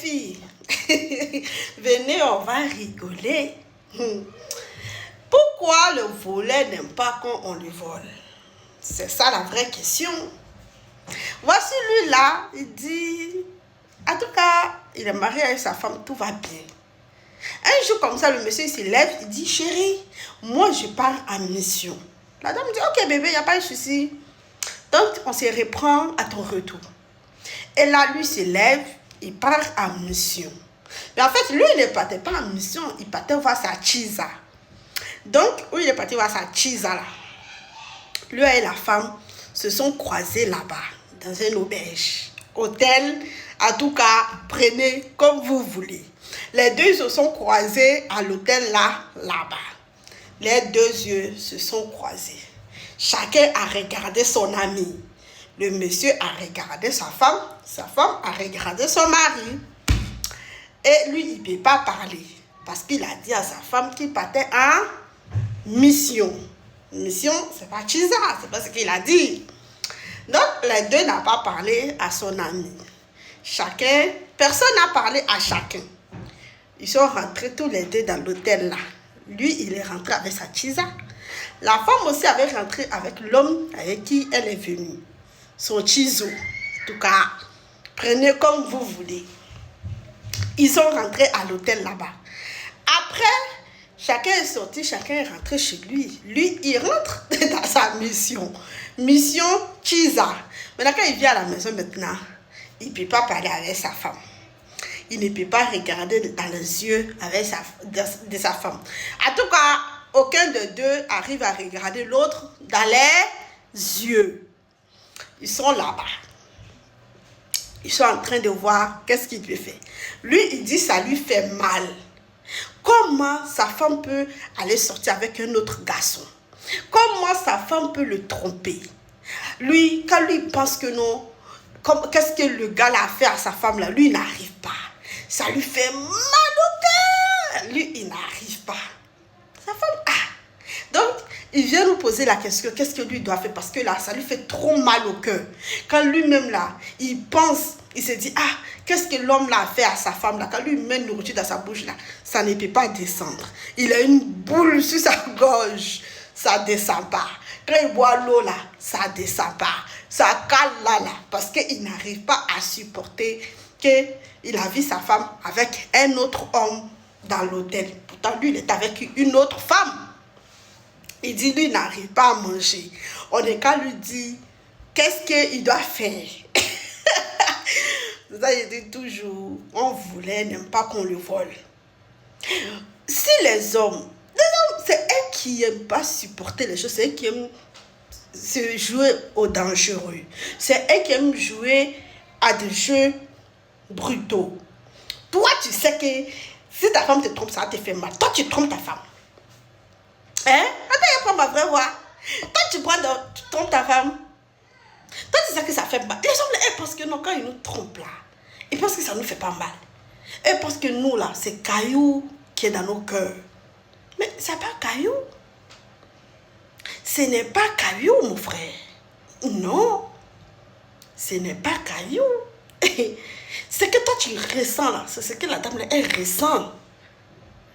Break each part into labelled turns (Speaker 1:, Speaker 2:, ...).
Speaker 1: filles, venez, on va rigoler. Pourquoi le volet n'aime pas quand on le vole? C'est ça la vraie question. Voici lui là, il dit, en tout cas, il est marié avec sa femme, tout va bien. Un jour comme ça, le monsieur se lève, il dit, chérie, moi je pars en mission. La dame dit, ok bébé, il n'y a pas de souci. Donc on se reprend à ton retour. Et là, lui se lève, il part en mission. Mais en fait, lui, il ne partait pas en mission, il partait voir sa chisa. Donc, oui, il est parti voir sa chisa là. Lui et la femme se sont croisés là-bas, dans une auberge. Hôtel, en tout cas, prenez comme vous voulez. Les deux se sont croisés à l'hôtel là-bas. Les deux yeux se sont croisés. Chacun a regardé son ami. Le monsieur a regardé sa femme a regardé son mari. Et lui, il ne peut pas parler. Parce qu'il a dit à sa femme qu'il partait en mission. Mission, c'est pas chisa, c'est pas ce qu'il a dit. Donc, les deux n'ont pas parlé à son ami. Personne n'a parlé à chacun. Ils sont rentrés tous les deux dans l'hôtel là. Lui, il est rentré avec sa chisa. La femme aussi avait rentré avec l'homme avec qui elle est venue. Son chizo. En tout cas, prenez comme vous voulez. Ils sont rentrés à l'hôtel là-bas. Après, chacun est sorti, chacun est rentré chez lui. Lui, il rentre dans sa mission. Mission Chisa. Maintenant, quand il vient à la maison maintenant, il ne peut pas parler avec sa femme. Il ne peut pas regarder dans les yeux de sa femme. En tout cas, aucun des deux arrive à regarder l'autre dans les yeux. Ils sont là-bas. Ils sont en train de voir qu'est-ce qu'il peut faire. Lui, il dit ça lui fait mal. Comment sa femme peut aller sortir avec un autre garçon? Comment sa femme peut le tromper? Lui, quand lui pense que non, qu'est-ce que le gars a fait à sa femme là? Lui, il n'arrive pas. Ça lui fait mal au cœur. Lui, il n'arrive pas. Sa femme, Donc, il vient nous poser la question, qu'est-ce que lui doit faire? Parce que là, ça lui fait trop mal au cœur. Quand lui-même là, il pense, il se dit, qu'est-ce que l'homme là a fait à sa femme là? Quand lui met une nourriture dans sa bouche là, ça ne peut pas descendre. Il a une boule sur sa gorge, ça ne descend pas. Quand il boit l'eau là, ça ne descend pas. Ça cale là, parce qu'il n'arrive pas à supporter qu'il a vu sa femme avec un autre homme dans l'hôtel. Pourtant, lui, il est avec une autre femme. Il dit, lui, il n'arrive pas à manger. On est qu'à lui dire, qu'est-ce qu'il doit faire? Ça, il dit toujours, on voulait, n'aime pas qu'on le vole. Si les hommes, c'est eux qui n'aiment pas supporter les choses, c'est eux qui aiment se jouer au dangereux. C'est eux qui aiment jouer à des jeux brutaux. Toi, tu sais que si ta femme te trompe, ça te fait mal. Toi, tu trompes ta femme. Attends, il prend ma vraie voix. Toi, tu trompes ta femme. Toi, tu sais que ça fait mal. Les hommes, ils pensent que non, quand ils nous trompent là, ils pensent que ça ne nous fait pas mal. Ils pensent que nous là, c'est caillou qui est dans nos cœurs. Mais c'est pas caillou. Ce n'est pas caillou, mon frère. Non. Ce n'est pas caillou. C'est que toi, tu ressens là. C'est ce que la dame là, elle ressent.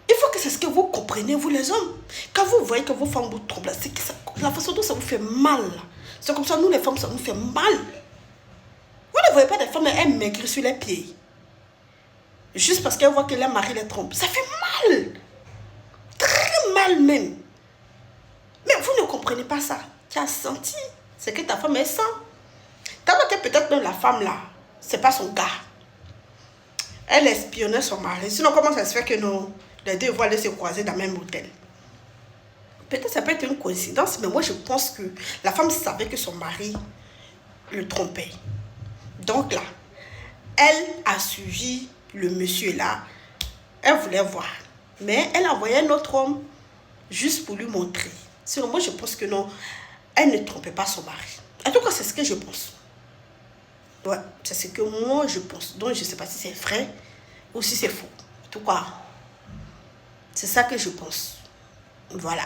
Speaker 1: Il faut que c'est ce que vous comprenez, vous les hommes. Quand vous voyez que vos femmes vous trompent, c'est que la façon dont ça vous fait mal. C'est comme ça, nous les femmes, ça nous fait mal. Vous ne voyez pas des femmes, elles maigrissent sur les pieds. Juste parce qu'elles voient que leur mari les trompe. Ça fait mal. Très mal même. Mais vous ne comprenez pas ça. Tu as senti. C'est que ta femme, elle sent. Tu vois que peut-être même la femme là, c'est pas son gars. Elle espionnait son mari. Sinon, comment ça se fait que non? Les deux vont aller se croiser dans le même hôtel. Peut-être ça peut être une coïncidence, mais moi je pense que la femme savait que son mari le trompait. Donc là, elle a suivi le monsieur là. Elle voulait voir. Mais elle a envoyé un autre homme juste pour lui montrer. Sinon, moi je pense que non, elle ne trompait pas son mari. En tout cas, c'est ce que je pense. Ouais, c'est ce que moi je pense. Donc je ne sais pas si c'est vrai ou si c'est faux. En tout cas, c'est ça que je pense. Voilà.